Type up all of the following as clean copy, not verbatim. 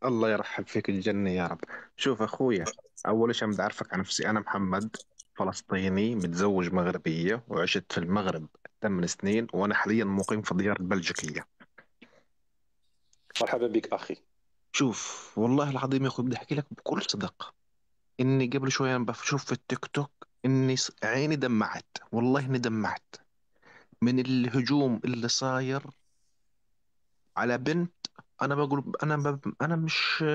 الله يرحب فيك الجنة يا رب. شوف أخويا، أول شيء بدي أعرفك عن نفسي. أنا محمد، فلسطيني متزوج مغربية وعشت في المغرب 8 سنين، وأنا حاليا مقيم في ديار البلجيكية. مرحبا بك أخي. شوف والله العظيم يا أخوي بدي أحكي لك بكل صدق إني قبل شوية أنا بشوف في التيك توك إني عيني دمعت، والله إني دمعت من الهجوم اللي صاير على بنت. انا بقول انا مش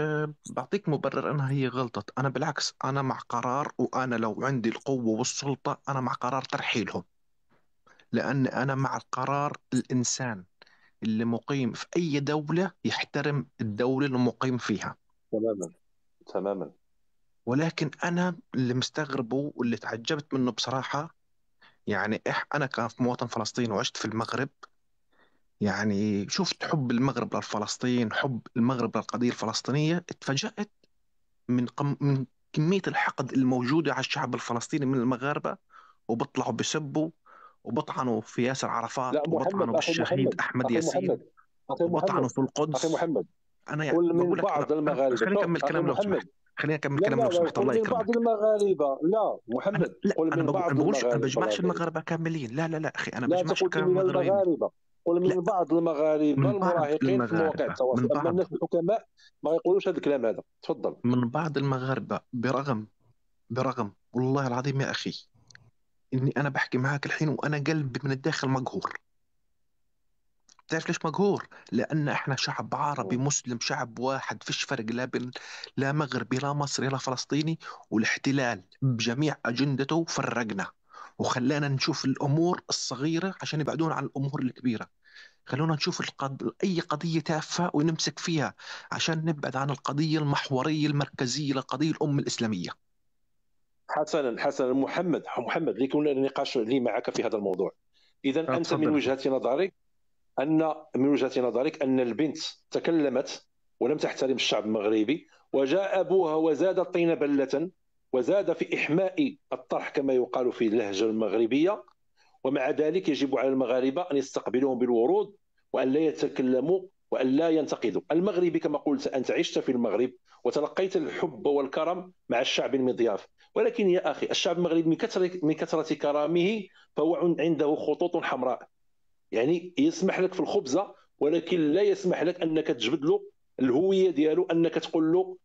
بعطيك مبرر انها هي غلطت، انا بالعكس انا مع قرار، وانا لو عندي القوة والسلطة انا مع قرار ترحيلهم، لان انا مع القرار. الانسان اللي مقيم في اي دولة يحترم الدولة اللي مقيم فيها. تماما تماما. ولكن انا اللي مستغربه واللي تعجبت منه بصراحة، يعني انا كمواطن فلسطيني وعشت في المغرب، يعني شفت حب المغرب لفلسطين، حب المغرب للقضية الفلسطينية. اتفاجأت من كمية الحقد الموجودة على الشعب الفلسطيني من المغاربة، وبيطلعوا بيسبوا وبطعنوا في ياسر عرفات، لا محمد، وبطعنوا أخي بالشهيد محمد، أحمد أخي ياسين، محمد، أخي وبطعنوا محمد، في أخي القدس. محمد. أنا يعني قل من بقول لك بعض المغاربة، خليني شوف أكمل أخي كلام لو سمحت. محمد. خليني أكمل لا كلام لا لو لا، سمحت، قل الله من بعض يكرمك. المغاربة، لا محمد، لا قل أنا من بقول، أنا بعض بقولش، أنا بجمعش المغاربة. المغاربة كاملين، لا لا لا أخي، أنا لا، أنت بجمعش قلت كلام من المغربيين. المغاربة. قل لا، من بعض المغاربة من بعض المراهقين في مواقع المغاربة، التواصل، من أما بعض الناس الحكماء ما يقولوش هذا الكلام هذا. تفضل. من بعض المغاربة، برغم والله العظيم يا أخي إني أنا بحكي معاك الحين وأنا قلبي من الداخل مقهور. تعرف ليش مقهور؟ لأن إحنا شعب عربي مم. مسلم، شعب واحد، فيش فرق لا بين لا مغربي لا مصري لا فلسطيني. والاحتلال بجميع أجندته فرقنا وخلانا نشوف الأمور الصغيرة عشان يبعدونا عن الأمور الكبيرة. خلونا نشوف أي قضية تافهة ونمسك فيها عشان نبعد عن القضية المحورية المركزية للقضية الأم الإسلامية. حسنا حسنا، محمد ليكون النقاش لي معك في هذا الموضوع. إذا أنت من تفضل أخوي. وجهة نظرك من وجهة نظرك أن البنت تكلمت ولم تحترم الشعب المغربي، وجاء أبوها وزاد الطين بلة، وزاد في إحماء الطرح كما يقال في اللهجة المغربية، ومع ذلك يجب على المغاربة أن يستقبلوهم بالورود، وأن لا يتكلموا، وأن لا ينتقدوا. المغربي كما قلت، أنت عشت في المغرب وتلقيت الحب والكرم مع الشعب المضياف. ولكن يا أخي، الشعب المغربي من كثرة كرامه فهو عنده خطوط حمراء. يعني يسمح لك في الخبزه، ولكن لا يسمح لك انك تجبد له الهويه ديالو، انك تقول له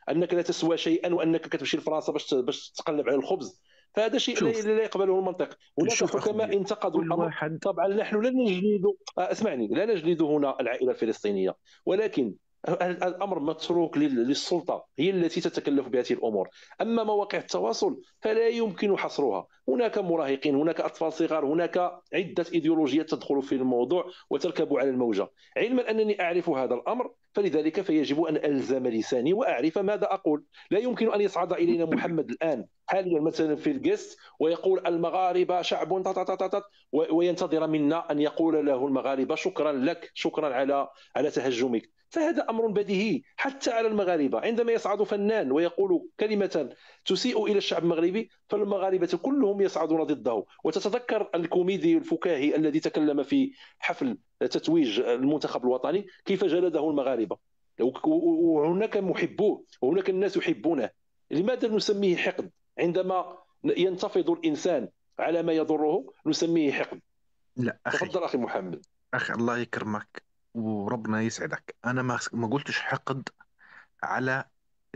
انك لا تسوى شيئا، وانك كتمشي لفرنسا باش تقلب على الخبز. فهذا شيء لا شوف لا يقبله المنطق. هناك شوف حكماء أخوي، انتقدوا كل الامر. واحد. طبعا نحن لا نجلد، اسمعني، لا نجلد هنا العائله الفلسطينيه، ولكن الامر متروك للسلطه، هي التي تتكلف بهذه الامور. اما مواقع التواصل فلا يمكن حصرها. هناك مراهقين، هناك اطفال صغار، هناك عده ايديولوجيات تدخل في الموضوع وتركب على الموجه. علما انني اعرف هذا الامر، فلذلك فيجب ان الزم لساني واعرف ماذا اقول. لا يمكن ان يصعد الينا محمد الان حاليا مثلا في الجست ويقول المغاربه شعب وينتظر منا ان يقول له المغاربه شكرا لك، شكرا على تهجمك. فهذا امر بديهي حتى على المغاربه. عندما يصعد فنان ويقول كلمه تسيء الى الشعب المغربي، فالمغاربه كلهم يصعدون ضده. وتتذكر الكوميدي الفكاهي الذي تكلم في حفل تتويج المنتخب الوطني كيف جلده المغاربه. وهناك محبوه، وهناك الناس يحبونه. لماذا نسميه حقد؟ عندما ينتفض الانسان على ما يضره نسميه حقد. لا أخي، تفضل اخي محمد. الله يكرمك وربنا يسعدك. انا ما قلتش حقد على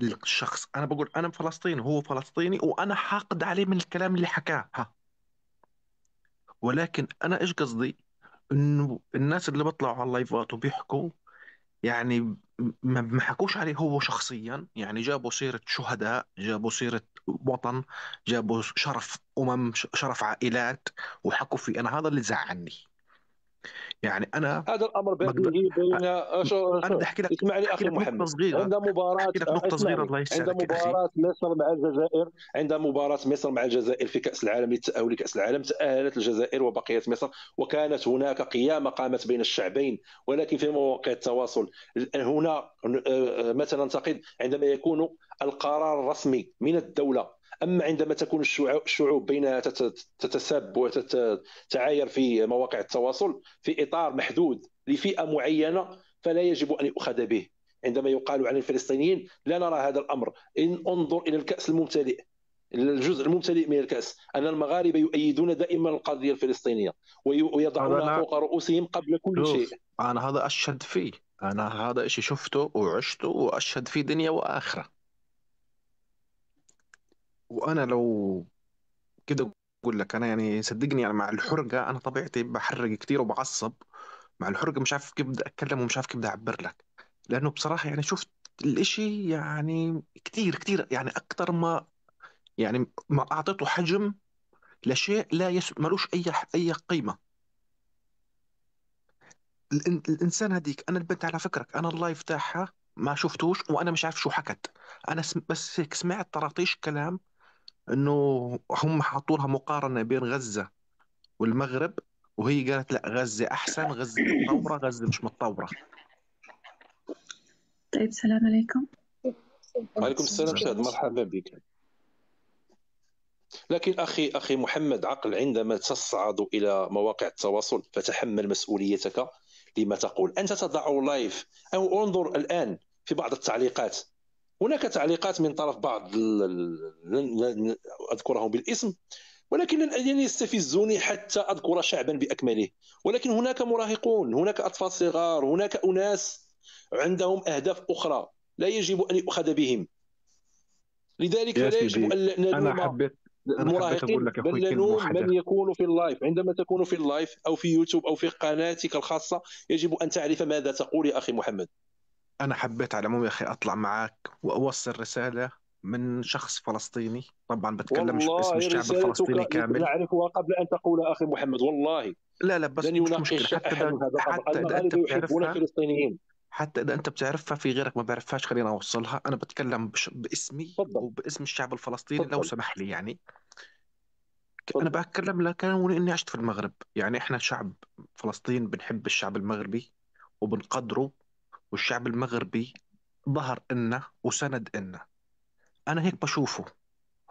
الشخص، انا بقول انا فلسطيني، هو فلسطيني، وانا حاقد عليه من الكلام اللي حكاه ها. ولكن انا ايش قصدي؟ انه الناس اللي بيطلعوا على اللايفات وبيحكوا، يعني ما حكوش عليه هو شخصيا، يعني جابوا سيرة شهداء، جابوا سيرة وطن، جابوا شرف شرف عائلات، وحكوا فيه. انا هذا اللي زعلني. يعني انا هذا الامر بقدر بديهي بين انا بدي اسمعني احكي اخي لك نقطة محمد. صغيرة، عند مباراه، احكي لك نقطة صغيرة اسمعني، الله عند يسعدك يا اخي. مباراه مصر مع الجزائر، عند مباراه مصر مع الجزائر في كاس العالم للتاهل لكاس العالم، تاهلت الجزائر وبقيت مصر، وكانت هناك قيامه قامت بين الشعبين. ولكن في مواقع التواصل هنا مثلا ننتقد عندما يكون القرار الرسمي من الدوله. اما عندما تكون الشعوب بينها تتسب وتتعاير في مواقع التواصل في اطار محدود لفئه معينه، فلا يجب أن يؤخذ به. عندما يقال عن الفلسطينيين لا نرى هذا الأمر. إن انظر إلى الكأس الممتلئ، الجزء الممتلئ من الكأس، أن المغاربة يؤيدون دائما القضية الفلسطينية هذا ويضعونها لا، فوق رؤوسهم قبل كل شوف، شيء. انا هذا اشهد فيه، انا هذا اشي شفته وعشته واشهد فيه دنيا واخره. وانا لو كده اقول لك، انا يعني صدقني، يعني مع الحرقه انا طبيعتي بحرق كتير وبعصب. مع الحرقه مش عارف كيف بدي اتكلم ومش عارف كيف بدي اعبر لك. لانه بصراحه يعني شفت الاشي يعني كتير كتير، يعني اكثر ما، يعني ما اعطيته حجم لشيء لا ملوش اي قيمه. الانسان هذيك، انا البنت على فكره انا اللايف تاعها ما شفتوش وانا مش عارف شو حكت. انا بس هيك سمعت طراطيش كلام انه هم حطوا لها مقارنه بين غزه والمغرب، وهي قالت لا غزه احسن، غزه متطوره، غزه مش متطوره. طيب السلام عليكم. وعليكم السلام شاد، مرحبا بك. لكن أخي محمد عقل، عندما تصعد إلى مواقع التواصل فتحمل مسؤوليتك لما تقول. أنت تضع لايف أو انظر الآن في بعض التعليقات، هناك تعليقات من طرف بعض لن أذكرهم بالاسم، ولكن لن يستفزوني حتى أذكر شعبا بأكمله. ولكن هناك مراهقون، هناك أطفال صغار، هناك أناس عندهم أهداف أخرى لا يجب أن يؤخذ بهم. لذلك يا فلا يجب سيدي، أن انا نلوم حبيت انا حبيت اقول المراهقين، لك يا اخوي بل كلمه نلوم من واحده. يكون في اللايف. عندما تكون في اللايف أو في يوتيوب أو في قناتك الخاصة يجب أن تعرف ماذا تقول يا أخي محمد. انا حبيت على العموم يا اخي اطلع معك واوصل رساله من شخص فلسطيني، طبعا بتكلم مش باسم والله الشعب رسالتك الفلسطيني كامل. نعرفها قبل أن تقول أخي محمد، والله لا لا، بس لن مش مشكله، يناقش حتى أحد اذا هذا الأمر. حتى اذا انت المغاربة يحبون بتعرفها، الفلسطينيين. حتى اذا انت بتعرفها في غيرك ما بيعرفهاش، خلينا اوصلها. انا بتكلم باسمي تفضل. وباسم الشعب الفلسطيني لو تفضل. سمح لي يعني. انا تفضل. بتكلم لك اني عشت في المغرب، يعني احنا شعب فلسطين بنحب الشعب المغربي وبنقدره، والشعب المغربي ظهر إلنا وسند إلنا. أنا هيك بشوفه،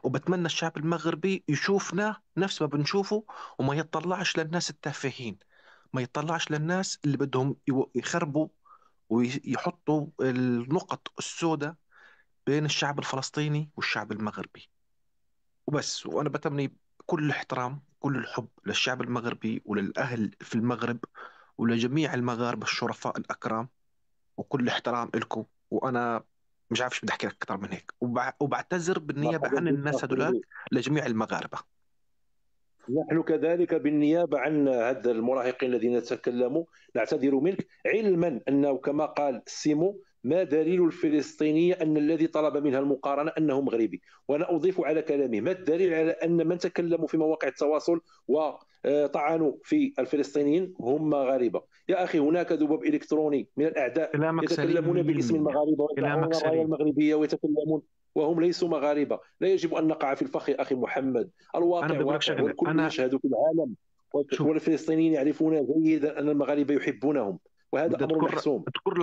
وبتمنى الشعب المغربي يشوفنا نفس ما بنشوفه، وما يطلعش للناس التافهين، ما يطلعش للناس اللي بدهم يخربوا ويحطوا النقط السوداء بين الشعب الفلسطيني والشعب المغربي. وبس. وأنا بتمني كل الاحترام كل الحب للشعب المغربي وللأهل في المغرب ولجميع المغاربة الشرفاء الأكرام، وكل احترام لكم. وأنا مش عارف ايش بدي احكي لك اكثر من هيك، وبعتذر بالنيابه مرحبا عن بك الناس هذولاك أخي. لجميع المغاربه. نحن كذلك بالنيابة عن هذا المراهقين الذين تكلموا نعتذر منك، علما أنه كما قال سيمو: ما دليل الفلسطينية أن الذي طلب منها المقارنة أنه مغربي؟ وأنا أضيف على كلامه: ما الدليل على أن من تكلموا في مواقع التواصل وطعنوا في الفلسطينيين هم مغاربة؟ يا أخي هناك ذباب إلكتروني من الأعداء كلامك سليم يتكلمون باسم 100%. المغاربة كلامك ويرفعون الراية سليم. المغربية ويتكلمون وهم ليسوا مغاربة. لا يجب أن نقع في الفخ يا أخي محمد. انا الواقع بقول لك واقع شغله، والكل انا يشهد في العالم، شوف، والفلسطينيين يعرفون جيدا أن المغاربة يحبونهم، وهذا بدي أمر محسوم. اذكر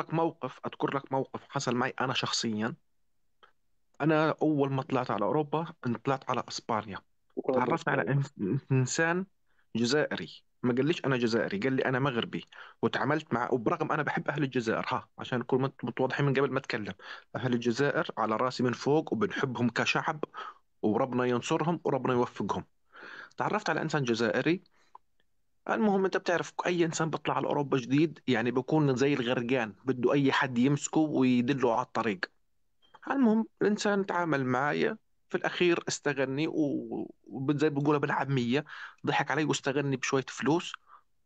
لك موقف حصل معي انا شخصيا. انا اول ما طلعت على اوروبا طلعت على اسبانيا. شكرا لك. تعرفت على انسان جزائري، ما قاليش انا جزائري، قال لي انا مغربي. وتعاملت معه، وبرغم انا بحب اهل الجزائر، عشان نكون متواضحين من قبل ما اتكلم. اهل الجزائر على راسي من فوق وبنحبهم كشعب، وربنا ينصرهم وربنا يوفقهم. تعرفت على انسان جزائري. المهم انت بتعرف اي انسان بيطلع على اوروبا جديد يعني بيكون زي الغرقان، بده اي حد يمسكه ويدله على الطريق. المهم الانسان تعامل معي، في الاخير استغني وزي بقولها بالعاميه، ضحك علي واستغني بشويه فلوس.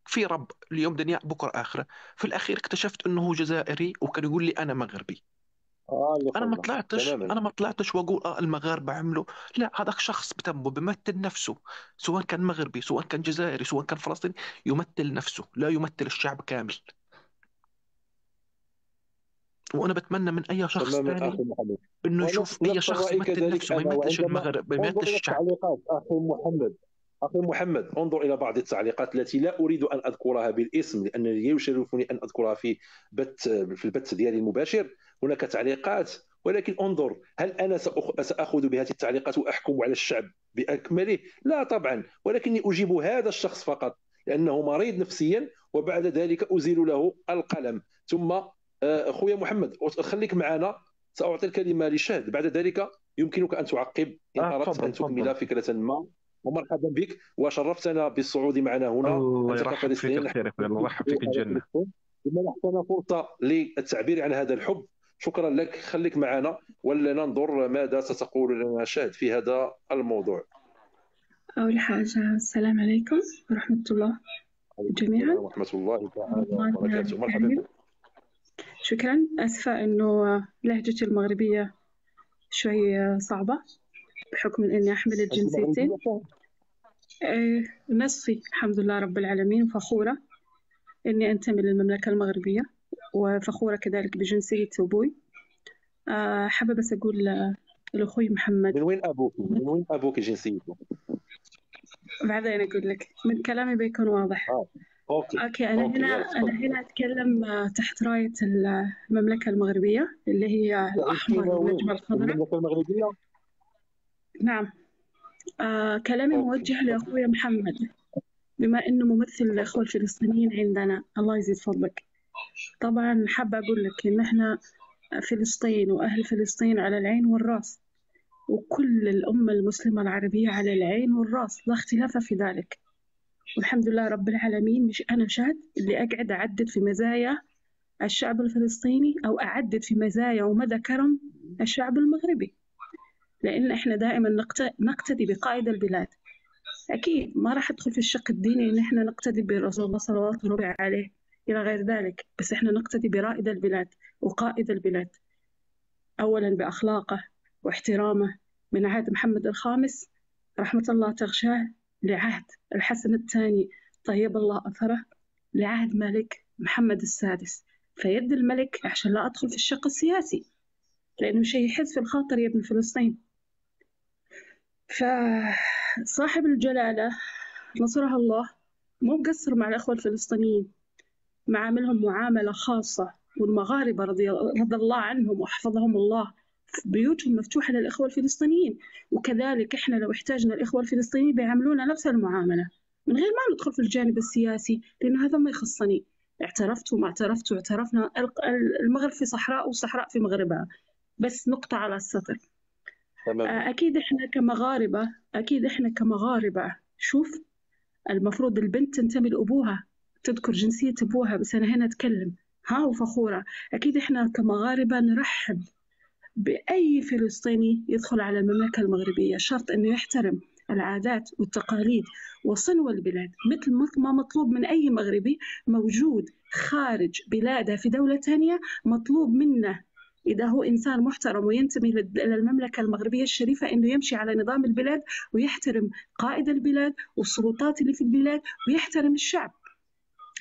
في رب اليوم دنيا بكره اخره. في الاخير اكتشفت انه هو جزائري وكان يقول لي انا مغربي. اللي انا ما قلنا طلعتش تماما. انا ما طلعتش واقول المغاربه عملوا. لا، هذاك شخص بتمه بيمثل نفسه، سواء كان مغربي سواء كان جزائري سواء كان فلسطيني، يمثل نفسه لا يمثل الشعب كامل. وانا بتمنى من اي شخص تماما ثاني أخي محمد، انه يشوف اي ونفس شخص الرأي يمثل كذلك نفسه، ما أنا. يمثلش وعندما المغرب، ما انظر يمثلش إلى الشعب. التعليقات أخي محمد، أخي محمد انظر إلى بعض التعليقات التي لا أريد أن أذكرها بالاسم لأنني يشرفني أن أذكرها في البث ديالي المباشر. هناك تعليقات، ولكن انظر: هل أنا سأخذ بهذه التعليقات وأحكم على الشعب بأكمله؟ لا طبعا، ولكني أجيب هذا الشخص فقط لأنه مريض نفسيا، وبعد ذلك أزيل له القلم، ثم اخويا محمد، خليك معنا، ساعطي الكلمه لشهد، بعد ذلك يمكنك ان تعقب ان اردت تفضل ان تفضل. تكمل فكره ما. ومرحبا بك، وشرفتنا بالصعود معنا هنا. الله انت يرحب فيك كفلسطيني الخير يا نحن اخوي، الله يرحب فيك على الجنة. فلسطين، ومنحتنا فرصه للتعبير عن هذا الحب. شكرا لك، خليك معنا ولننظر ماذا ستقول لنا شهد في هذا الموضوع. أول حاجة السلام عليكم ورحمة الله عليكم جميعا. السلام ورحمه الله تعالى الله وبركاته، مرحبا يعني بك. شكرا. أسفة إنه لهجتي المغربية شوي صعبة بحكم إني أحمل انت الجنسيتين. مغربيه شهد؟ نصفي الحمد لله رب العالمين، فخورة إني أنتمي للمملكة المغربية، وفخورة كذلك بجنسية أبوي. حابة بس أقول لأخوي محمد، من وين ابوك جنسيته؟ بعدين أقول لك من كلامي بيكون واضح. اه، اوكي. أوكي، أنا اوكي، هنا يلا أنا تفضل. هنا أتكلم تحت راية المملكة المغربية اللي هي الأحمر تعيشين وين؟ والنجمة في الخضراء. المملكه المغربيه؟ نعم. كلامي اوكي، موجه تفضل. لأخوي محمد، بما إنه ممثل الأخوة تفضل. الفلسطينيين عندنا، الله يزيد فضلك. طبعا حابة أقول لك إن إحنا فلسطين وأهل فلسطين على العين والرأس، وكل الأمة المسلمة العربية على العين والرأس، لا اختلاف في ذلك. والحمد لله رب العالمين، مش أنا شهد اللي أقعد أعدد في مزايا الشعب الفلسطيني أو أعدد في مزايا ومدى كرم الشعب المغربي، لأن إحنا دائما نقتدي بقائد البلاد. أكيد ما راح أدخل في الشق الديني إن إحنا نقتدي برسول الله صلوات الله عليه إلى غير ذلك، بس إحنا نقتدي برائد البلاد وقائد البلاد، أولا بأخلاقه واحترامه، من عهد محمد الخامس رحمة الله تغشاه، لعهد الحسن الثاني طيب الله أثره، لعهد ملك محمد السادس. فيد الملك، عشان لا أدخل في الشق السياسي لأنه شيء يحز في الخاطر يا ابن فلسطين. فصاحب الجلالة نصره الله مو مقصر مع الأخوة الفلسطينيين، معاملهم معاملة خاصة، والمغاربة رضي الله عنهم وحفظهم الله بيوتهم مفتوحة للإخوة الفلسطينيين، وكذلك إحنا لو احتاجنا الإخوة الفلسطينيين بيعاملونا نفس المعاملة، من غير ما ندخل في الجانب السياسي لأنه هذا ما يخصني. اعترفت وما اعترفت واعترفنا، المغرب في صحراء والصحراء في مغربها، بس نقطة على السطر. تمام. أكيد إحنا كمغاربة شوف، المفروض البنت تنتمي لأبوها، تذكر جنسية أبوها، بس أنا هنا أتكلم وفخورة. أكيد إحنا كمغاربة نرحب بأي فلسطيني يدخل على المملكة المغربية، شرط أنه يحترم العادات والتقاليد وصنو البلاد، مثل ما مطلوب من أي مغربي موجود خارج بلاده في دولة ثانية. مطلوب منه إذا هو إنسان محترم وينتمي للمملكة المغربية الشريفة إنه يمشي على نظام البلاد ويحترم قائد البلاد والسلطات اللي في البلاد ويحترم الشعب.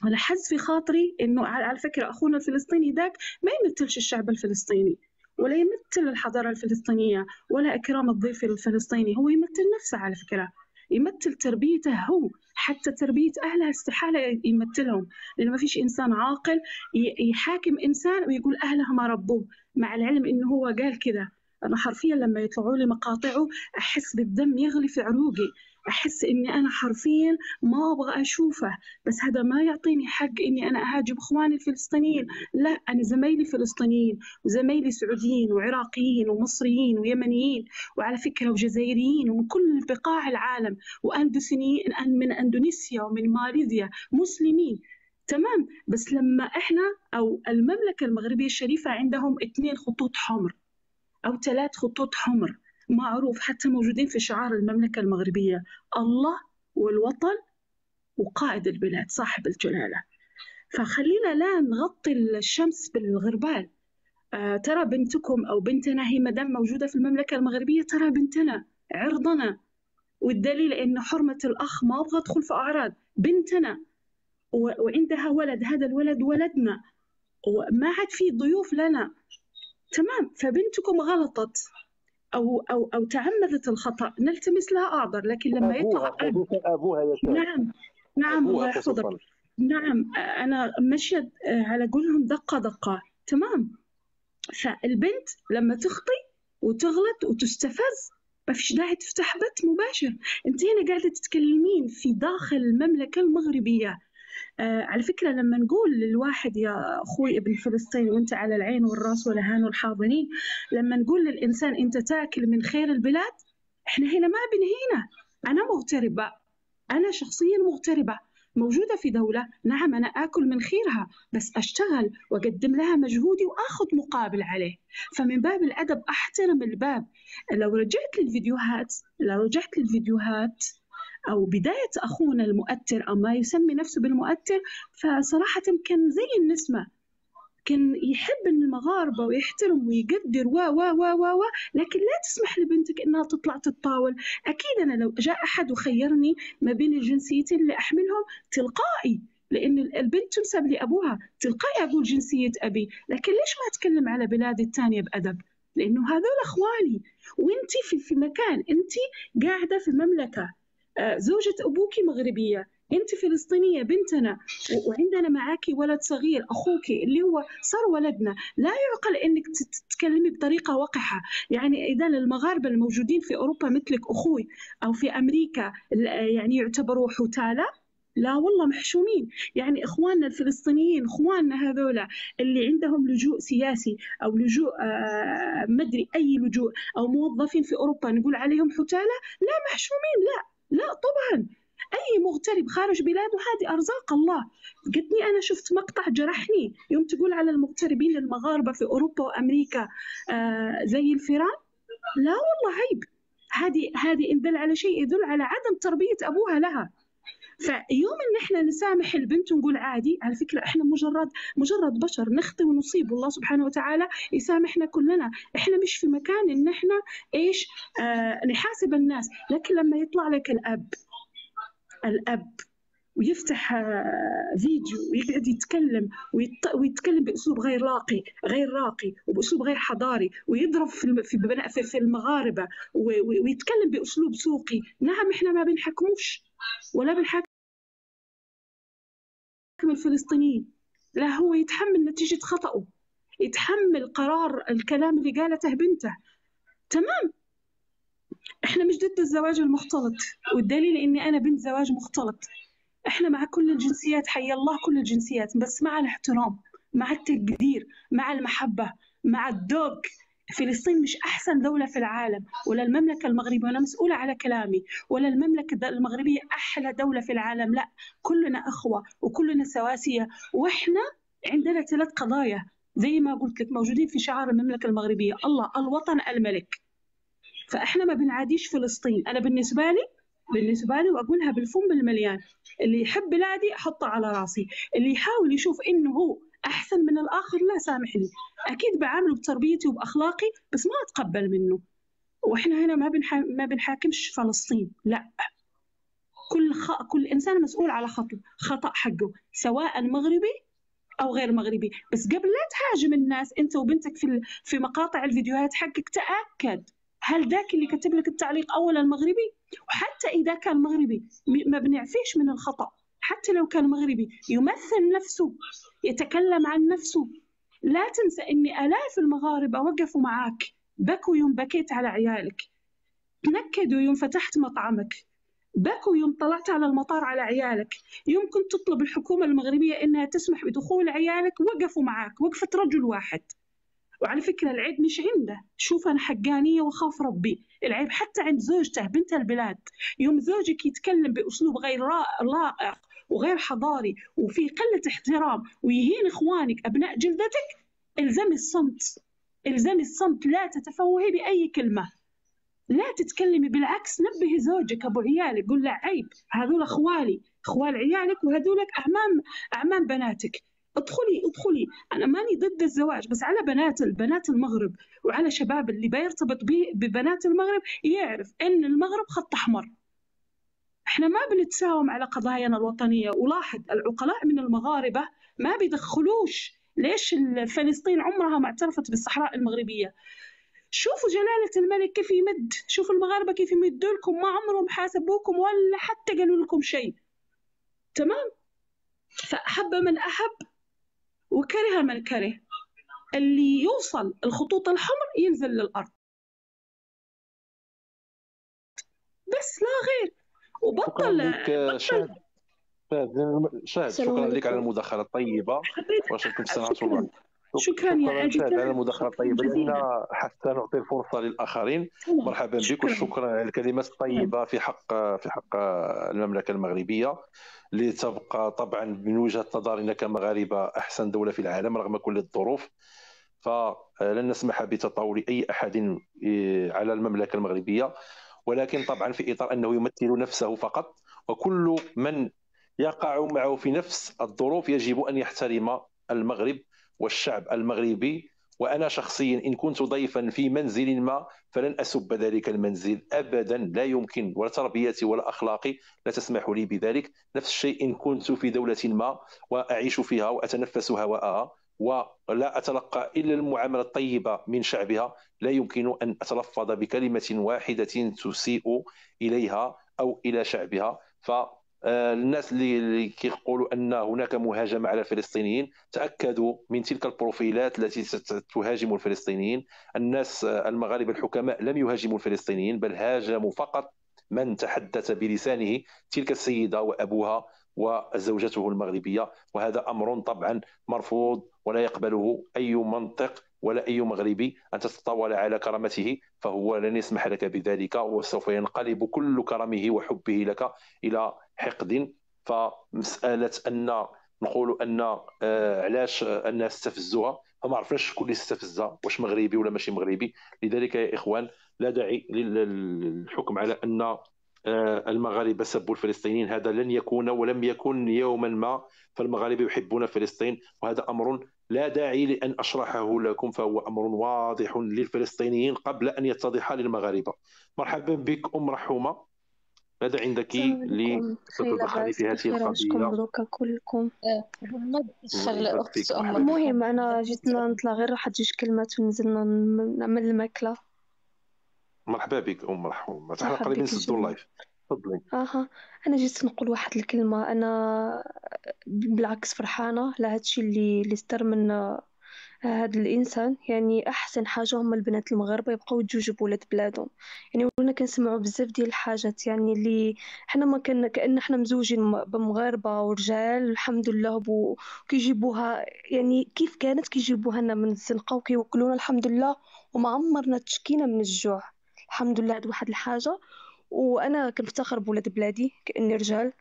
أنا حز في خاطري إنه على فكرة أخونا الفلسطيني ذاك ما يمثلش الشعب الفلسطيني ولا يمثل الحضارة الفلسطينية ولا إكرام الضيف الفلسطيني، هو يمثل نفسه على فكرة، يمثل تربيته هو، حتى تربية أهلها استحالة يمثلهم، لأن ما فيش إنسان عاقل يحاكم إنسان ويقول أهلها ما ربوه، مع العلم إنه هو قال كذا. أنا حرفيا لما يطلعوا لي مقاطعه أحس بالدم يغلي في عروقي، أحس إني أنا حرفيا ما أبغى أشوفه، بس هذا ما يعطيني حق إني أنا أهاجم إخواني الفلسطينيين. لا، أنا زمايلي فلسطينيين وزمايلي سعوديين وعراقيين ومصريين ويمنيين، وعلى فكرة وجزائريين ومن كل بقاع العالم، وأندونيسيين من أندونيسيا ومن ماليزيا، مسلمين تمام. بس لما إحنا أو المملكة المغربية الشريفة عندهم 2 خطوط حمر أو 3 خطوط حمر معروف، حتى موجودين في شعار المملكة المغربية: الله والوطن وقائد البلاد صاحب الجلالة. فخلينا لا نغطي الشمس بالغربال. ترى بنتكم أو بنتنا هي مدام موجودة في المملكة المغربية، ترى بنتنا عرضنا، والدليل إنه حرمة الأخ ما أبغى أدخل في أعراض بنتنا، وعندها ولد، هذا الولد ولدنا وما عاد في ضيوف لنا تمام. فبنتكم غلطت أو تعمدت الخطأ، نلتمس لها أعذر، لكن لما ابوها، يطلع أب. خصوصا ابوها يا شباب. نعم نعم، ابوها الله يحفظك. خصوصا. نعم، أنا مشيت على قولهم دقة دقة تمام. فالبنت لما تخطي وتغلط وتستفز ما فيش داعي تفتح بث مباشر. أنت هنا قاعدة تتكلمين في داخل المملكة المغربية، على فكرة لما نقول للواحد يا أخوي ابن فلسطين وأنت على العين والرأس والهان والحاضنين، لما نقول للإنسان أنت تاكل من خير البلاد، إحنا هنا ما بنهينا. أنا مغتربة، أنا شخصيا مغتربة موجودة في دولة، نعم أنا آكل من خيرها، بس أشتغل وأقدم لها مجهودي وآخذ مقابل عليه. فمن باب الأدب أحترم الباب. لو رجعت للفيديوهات أو بداية أخونا المؤثر أو ما يسمي نفسه بالمؤثر، فصراحة كان زي النسمة، كان يحب المغاربة ويحترم ويقدر و لكن لا تسمح لبنتك إنها تطلع تتطاول. أكيد أنا لو جاء أحد وخيرني ما بين الجنسيتين اللي أحملهم، تلقائي لأن البنت تنسب لأبوها تلقائي أقول جنسية أبي، لكن ليش ما أتكلم على بلادي الثانية بأدب؟ لأنه هذول أخوالي، وأنت في مكان، أنت قاعدة في مملكة، زوجة أبوك مغربية، أنت فلسطينية بنتنا، وعندنا معاكي ولد صغير أخوك اللي هو صار ولدنا. لا يعقل أنك تتكلمي بطريقة وقحة. يعني إذا المغاربة الموجودين في أوروبا مثلك أخوي أو في أمريكا يعني يعتبروا حتالة؟ لا والله محشومين. يعني إخواننا الفلسطينيين، إخواننا هذولا اللي عندهم لجوء سياسي أو لجوء مدري أي لجوء أو موظفين في أوروبا، نقول عليهم حتالة؟ لا محشومين، لا طبعا. أي مغترب خارج بلاده هذه أرزاق الله. قدني أنا شفت مقطع جرحني يوم تقول على المغتربين المغاربة في أوروبا وأمريكا زي الفيران. لا والله عيب. هذه إن دل على شيء يدل على عدم تربية أبوها لها. فيوم إن إحنا نسامح البنت ونقول عادي، على فكرة إحنا مجرد بشر نخطئ ونصيب، والله سبحانه وتعالى يسامحنا كلنا. إحنا مش في مكان إن إحنا نحاسب الناس. لكن لما يطلع لك الأب ويفتح فيديو ويقعد يتكلم ويتكلم بأسلوب غير راقي وبأسلوب غير حضاري، ويضرب في المغاربة ويتكلم بأسلوب سوقي، نعم إحنا ما بنحكموش ولا بنحكم الفلسطينيين، لا هو يتحمل نتيجة خطأه، يتحمل قرار الكلام اللي قالته بنته. تمام، إحنا مش ضد الزواج المختلط، والدليل إني أنا بنت زواج مختلط. إحنا مع كل الجنسيات، حي الله كل الجنسيات، بس مع الاحترام، مع التقدير، مع المحبة، مع الذوق. فلسطين مش أحسن دولة في العالم، ولا المملكة المغربية، وأنا مسؤولة على كلامي، ولا المملكة المغربية أحلى دولة في العالم. لا، كلنا أخوة وكلنا سواسية. وإحنا عندنا 3 قضايا زي ما قلت لك موجودين في شعار المملكة المغربية: الله، الوطن، الملك. فإحنا ما بنعاديش فلسطين. أنا بالنسبة لي وأقولها بالفم بالمليان، اللي يحب بلادي أحطه على راسي، اللي يحاول يشوف إنه هو أحسن من الآخر لا سامحني، أكيد بعامله بتربيتي وبأخلاقي، بس ما أتقبل منه. وإحنا هنا ما بنحاكمش فلسطين، لا. كل إنسان مسؤول على خطأ حقه، سواء مغربي أو غير مغربي. بس قبل لا تهاجم الناس أنت وبنتك في مقاطع الفيديوهات حقك، تأكد هل ذاك اللي كتب لك التعليق أولا مغربي؟ وحتى إذا كان مغربي ما بنعفيش من الخطأ. حتى لو كان مغربي يمثل نفسه، يتكلم عن نفسه. لا تنسى أن آلاف المغاربة وقفوا معاك، بكوا يوم بكيت على عيالك، تنكدوا يوم فتحت مطعمك، بكوا يوم طلعت على المطار على عيالك، يوم كنت تطلب الحكومة المغربية إنها تسمح بدخول عيالك، وقفوا معاك وقفة رجل واحد. وعلى فكرة العيب مش عنده، شوف أنا حقانية وخاف ربي، العيب حتى عند زوجته بنت البلاد. يوم زوجك يتكلم بأسلوب غير لائق وغير حضاري وفي قلة احترام ويهين إخوانك أبناء جلدتك، إلزمي الصمت، لا تتفوهي بأي كلمة، لا تتكلمي، بالعكس نبهي زوجك أبو عيالك، قول له عيب، هذول أخوالي، أخوال عيالك، وهذولك أعمام بناتك. ادخلي. أنا ماني ضد الزواج، بس على بنات المغرب وعلى شباب اللي بيرتبط ببنات المغرب يعرف إن المغرب خط أحمر. إحنا ما بنتساوم على قضايانا الوطنية. ولاحظ العقلاء من المغاربة ما بيدخلوش. ليش فلسطين عمرها ما اعترفت بالصحراء المغربية؟ شوفوا جلالة الملك كيف يمد، شوفوا المغاربة كيف يمدوا لكم، ما عمرهم حاسبوكم ولا حتى قالوا لكم شيء. تمام؟ فأحب من أحب وكره من كره. اللي يوصل الخطوط الحمر ينزل للأرض، بس لا غير. شكرا وبطل لك شاد. شاهد، السلام شكرا لك على عليكم. المداخلة الطيبة. حبيت وشكركم السنة الله. شكرا يا شكرا عادل، شاهد على المداخلة شكرا الطيبة، لأن جزيلا. حتى نعطي الفرصة للآخرين. تمام. مرحبا بك، شكرا. وشكرا على الكلمات الطيبة في حق المملكة المغربية، لتبقى طبعا من وجهة نظرنا كمغاربة أحسن دولة في العالم رغم كل الظروف. فلن نسمح بتطاول أي أحد على المملكة المغربية، ولكن طبعا في إطار أنه يمثل نفسه فقط، وكل من يقع معه في نفس الظروف يجب أن يحترم المغرب والشعب المغربي. وأنا شخصيا إن كنت ضيفا في منزل ما فلن أسب ذلك المنزل أبدا، لا يمكن، ولا تربيتي ولا أخلاقي لا تسمح لي بذلك. نفس الشيء إن كنت في دولة ما وأعيش فيها وأتنفس هواءها ولا أتلقى إلا المعاملة الطيبة من شعبها، لا يمكن أن أتلفظ بكلمة واحدة تسيء إليها أو إلى شعبها. فالناس اللي يقولوا أن هناك مهاجمة على الفلسطينيين، تأكدوا من تلك البروفيلات التي تهاجم الفلسطينيين. الناس المغاربة الحكماء لم يهاجموا الفلسطينيين، بل هاجموا فقط من تحدث بلسانه، تلك السيدة وأبوها وزوجته المغربية. وهذا أمر طبعا مرفوض ولا يقبله أي منطق ولا أي مغربي. أن تتطاول على كرامته فهو لن يسمح لك بذلك، وسوف ينقلب كل كرمه وحبه لك إلى حقد. فمسألة أن نقول أن علاش الناس استفزوها، فما عرفناش شكون اللي استفزها، واش مغربي ولا ماشي مغربي. لذلك يا إخوان لا داعي للحكم على أن المغاربة سبوا الفلسطينيين، هذا لن يكون ولم يكن يوما ما. فالمغاربة يحبون فلسطين، وهذا أمر لا داعي لأن أشرحه لكم، فهو أمر واضح للفلسطينيين قبل أن يتضح للمغاربة. مرحبا بك أم رحومة، ماذا عندك السلام عليكم، بخير لتتدخلي لاباس في هذه بخير، عشكم القضية؟ مبروكة كلكم. ما الله تأخر يبارك لأخت فيك، أم مرحبا بك. المهم أنا جيت نطلع غير واحد جوج كلمات ونزلنا نعمل الماكلة. مرحبا بك أم رحومة، احنا مرحبا قريبين بك نسدوا الجميع. اللايف، تفضلي. أنا جيت نقول واحد الكلمة. أنا بالعكس فرحانة على هادشي اللي صدر من هذا الإنسان. يعني أحسن حاجة هم البنات المغاربة يبقاو يتزوجوا بولاد بلادهم. يعني ولنا كنسمعوا بزاف ديال الحاجات، يعني اللي حنا ما كأن حنا مزوجين بمغاربة ورجال الحمد لله كيجيبوها يعني كيف كانت كيجيبوها لنا من الزنقة وكيوكلونا الحمد لله، وما عمرنا تشكينا من الجوع الحمد لله. هاد واحد الحاجة. وأنا كنفتخر بولاد بلادي كأني رجال،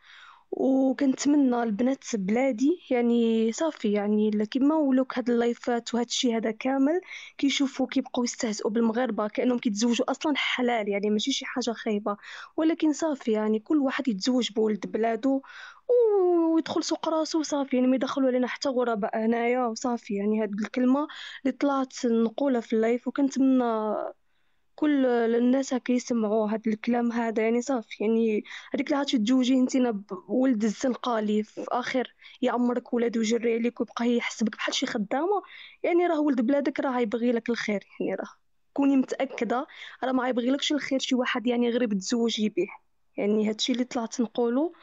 وكنتمنى البنات بلادي يعني صافي، يعني كيما ولاوك هاد اللايفات وهاد الشي هذا كامل كيشوفوا كيبقاو يستهزئوا بالمغاربه كانهم كيتزوجوا اصلا حلال، يعني ماشي شي حاجه خايبه. ولكن صافي يعني كل واحد يتزوج بولد بلادو ويدخل سوق راسو وصافي، يعني ما يدخلوا علينا حتى غرباء هنايا وصافي. يعني هاد الكلمه اللي طلعت نقولها في اللايف، وكنتمنى كل الناس هكا يسمعوا هاد الكلام هذا. يعني صافي، يعني هذيك اللي غتتزوجي انتينا بولد الزنقة اللي في اخر يعمرك ولاد ويجري عليك ويبقى يحسبك بحال شي خدامة، يعني راه ولد بلادك راه يبغي لك الخير. يعني راه كوني متأكدة راه ما يبغي لكش الخير شي واحد يعني غير تزوجي به. يعني هادشي اللي طلعت نقوله.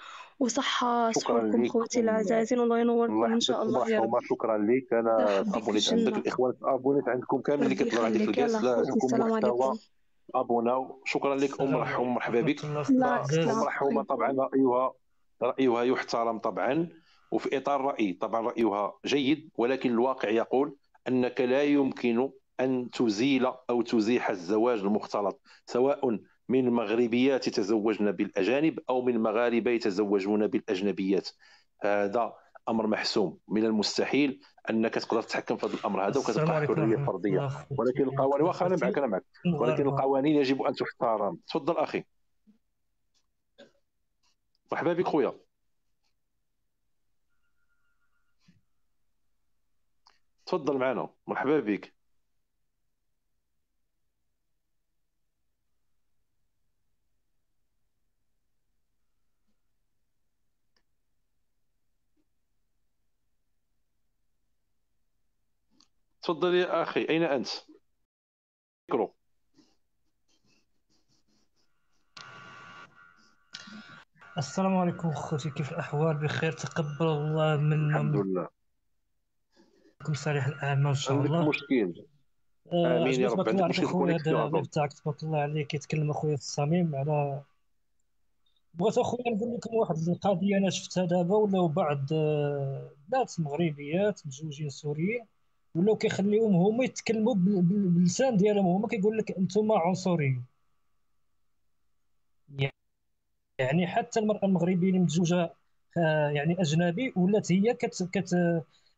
وصحة شكرا صحوركم لك خواتي العزازين، والله الله ينوركم ان شاء يحفظكم الله يا رب. مرحومة، شكرا لك. الله أنا يحبك تابونيت عندك، الجنة. الإخوان تابونيت عندكم كامل اللي ربي كيطلعوا عندي في يخليك، يلا الكاس، لا خوتي عندكم السلام محتوى عليكم. ابوناو. شكرا لك ام السلام رحوم، عليكم مرحبا ورحمة بك. الله بالعكس ام وبركاته. رحومه طبعا رايها يحترم طبعا، وفي اطار رايي طبعا رايها جيد، ولكن الواقع يقول انك لا يمكن ان تزيل او تزيح الزواج المختلط، سواء من مغربيات يتزوجن بالاجانب او من مغاربه يتزوجون بالاجنبيات. هذا امر محسوم، من المستحيل انك تقدر تتحكم في هذا الامر هذا، السلام وكتبقى عليكم حريه ورحمة فرديه. الله خوتي ولكن القوانين، واخا انا معك وأخواتي انا معك، ولكن المغاربة. القوانين يجب ان تحترم. تفضل اخي. مرحبا بك خويا، تفضل معنا، مرحبا بك. تفضل يا اخي، اين انت؟ ميكرو. السلام عليكم خوتي، كيف الأحوال؟ بخير، تقبل الله منا الحمد لله. ومنكم صالح الأعمال إن شاء عندك الله. مشكل؟ امين يا عجبني رب. تبارك الله عندك عليك مشكل في اخويا، هذا الكونيكسيون اللايف اظن. تاعك تبارك الله عليك، يتكلم اخويا في الصميم على بغيت اخويا نقول لكم واحد القضيه انا شفتها دابا، ولاو بعض بنات مغربيات متزوجين سوريين ولاو كيخليوهم هما يتكلموا باللسان ديالهم، هما كيقول لك انتم عنصريين. يعني حتى المراه المغربيه اللي متزوجه يعني اجنبي ولات هي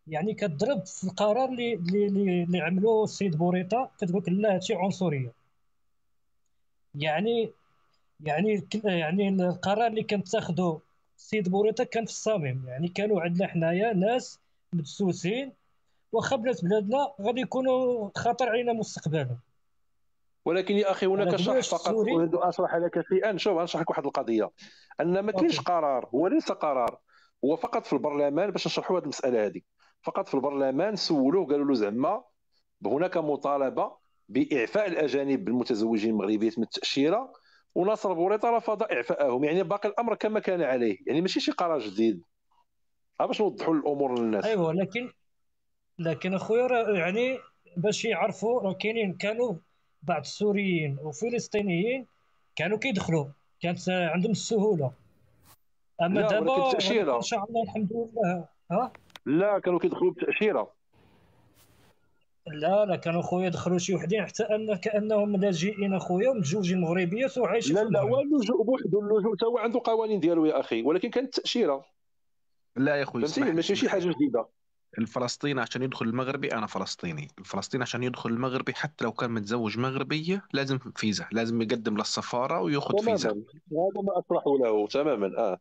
يعني كتضرب في القرار اللي عملوه السيد بوريطه، كتقول لك لا هادشي عنصريه. يعني يعني القرار اللي كان تاخذه السيد بوريطه كان في الصميم. يعني كانوا عندنا حنايا ناس مدسوسين، واخا بنات بلادنا غادي يكونوا خطر علينا مستقبلا. ولكن يا اخي على هناك شرح قبيله فقط السوري. اريد ان اشرح لك شيئا. شوف غنشرح لك واحد القضيه، ان ما كاينش اوكي. قرار، هو ليس قرار، هو فقط في البرلمان. باش نشرحوا هذه المساله هذه، فقط في البرلمان سولوه قالوا له زعما هناك مطالبه باعفاء الاجانب المتزوجين المغربيات من التاشيره، وناصر بوريطه رفض اعفائهم. يعني باقي الامر كما كان عليه، يعني ماشي شي قرار جديد. باش نوضحوا الامور للناس. ايوه، لكن اخويا يعني باش يعرفوا راه كانوا بعض السوريين وفلسطينيين كانوا كيدخلوا، كانت عندهم السهوله. اما لا دابا ولكن غنبقى ان بتاشيره. شاء الله الحمد لله. ها. لا كانوا كيدخلوا بتاشيره. لا كانوا خويا دخلوا شي وحدين حتى ان كانهم لاجئين اخويا ومتزوجين مغربيات وعايشين لا في لا، هو المغرب. اللجوء بوحده، اللجوء حتى هو عنده قوانين ديالو يا اخي، ولكن كانت تاشيره. لا يا اخوي، فهمتي، اسمح لي ماشي شي اسمح لي. حاجه جديده. الفلسطيني عشان يدخل المغربي، انا فلسطيني، الفلسطيني عشان يدخل المغربي حتى لو كان متزوج مغربيه لازم فيزا، لازم يقدم للسفاره وياخذ فيزا. تماما، هذا ما اشرحه له تماما.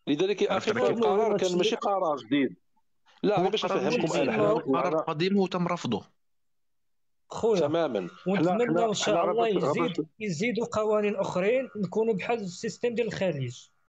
لذلك يا عرفت اخي انا كيف؟ فالقرار المهم كان هادشي ماشي قرار جديد. لا هو غير باش قرار مش نفهمكم جديد، انا، هو حنا ونتمنوا قرار وانا قديم وتم رفضه. خويا، تماما. حنا ونتمنوا ان شاء غير الله باش يزيدوا قوانين اخرين نكونوا بحال السيستم ديال الخليج.